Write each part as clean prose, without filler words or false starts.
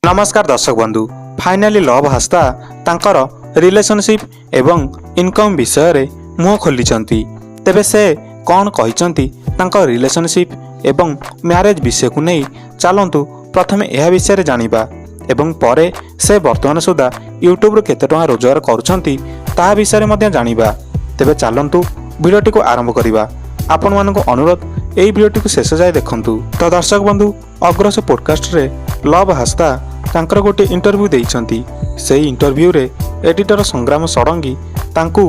नमस्कार दर्शक बंधु फाइनाली लव हास्ता तांकर रिलेशनशिप एवं इनकम विषय रे मुह खोली तेबे से कौन कहिसंती तांकर रिलेशनशिप एवं मैरिज विषय को नहीं चलतु प्रथमे यह विषय जानिबा एवं परे से वर्तमान सुधा यूट्यूब रे केते टका रोजगार करूछंती ता विषय रे मध्य जानिबा। तेबे चलतु वीडियोटी को आरंभ करिबा। आपण मानको अनुरोध एई वीडियोटी को शेष जाय देखंतु। तो दर्शक बंधु अग्रस पॉडकास्ट रे लव हास्ता तांकर गोटे इंटरव्यू देइछंती। सेई इंटरव्यू रे एडिटर संग्राम षडंगी तांकू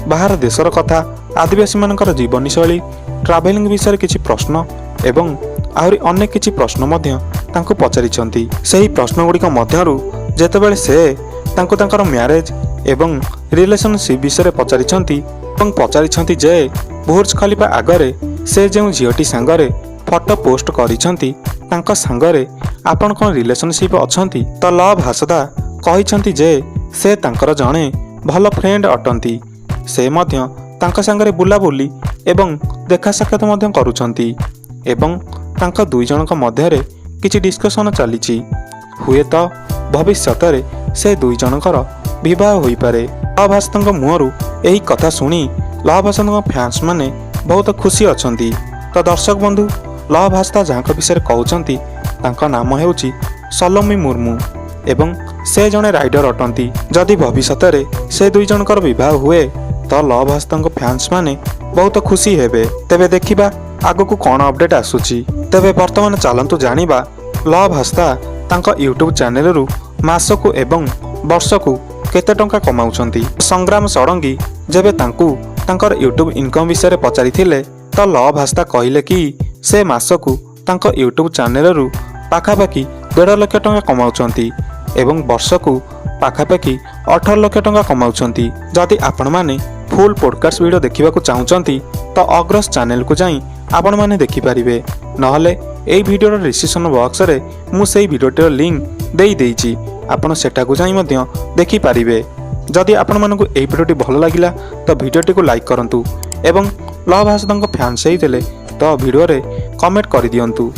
बाहर देशर कथा आदिवासी मानकर जीवनशैली ट्रावेलिंग विषय किछि प्रश्न एवं आहुरी अनेक किछि प्रश्न मध्य तांकू पचारिछंती। सेही प्रश्न गुड़िक मध्यरु जेतेबेले से तांकू तांकर मैरिज एवं रिलेशनशिप विषय पचारिछंती एवं पचारिछंती जे बुर्ज खलीफा आगरे से जो झीटी सांगरे फोटो पोस्ट करिछंती तांका सांगरे आपण कोन रिलेशनशिप अछंती। तो लव हास्ता कहिछंती जे से तांकर जणे भल फ्रेंड अटंती। से मध्य तांका सांगरे बुलाबुली एवं देखा साक्षात मध्य करूछंती एवं तांका दुई जनक मध्यरे किछि डिस्कशन चलीछि। हुए तो भविष्यत रे से दुई जनकर विवाह होई पारे। लव हास्तांक मुहरु एही कथा सुनी लव हास्तांक फैंस माने बहुत खुशी अछंती। तो दर्शक बंधु लव हास्ता जहाँक विषय कहउछंती तांका नाम हेउची सलोमी मुर्मू एवं से जणे राइडर अटंती। जदि भविष्यत रे से दुई जनकर विवाह हुए तो लव हास्तांक फैंस माने बहुत खुशी हेबे। तेबे देखिबा आगो को कौन अपडेट आसुची। तेबे वर्तमान चलंतु जानिबा लव हास्ता तांका यूट्यूब चैनल रु मासकु एवं वर्षकु केते टंका कमाउछंती। संग्राम षडंगी जेबे तांकू तांकर यूट्यूब इनकम विषय पचारि थिले तो लव हास्ता कहिले कि से मासकु तांक यूट्यूब चैनल रु पाखापाखि 1.5 लाख टंका कमाउछंती एवं वर्षकु पाखापाखि 18 लाख टंका कमाउछंती। जदि आपण माने फुल पॉडकास्ट वीडियो देखिबाकू चाहुचंती तो अग्रस चैनल को जाई आपण माने देखि परिबे। नहले एई वीडियो डिस्क्रिप्शन बॉक्स रे मु सेई वीडियोटर लिंक देई देइची आपण सेटा को जाई मध्य देखि परिबे। जदि आपण मानकू एई वीडियोटी भलो लागिला तो वीडियोटी को लाइक करंतु एवं लव हास्तांक फैंस हेइतले तो वीडियो रे कमेंट करि दियंतु।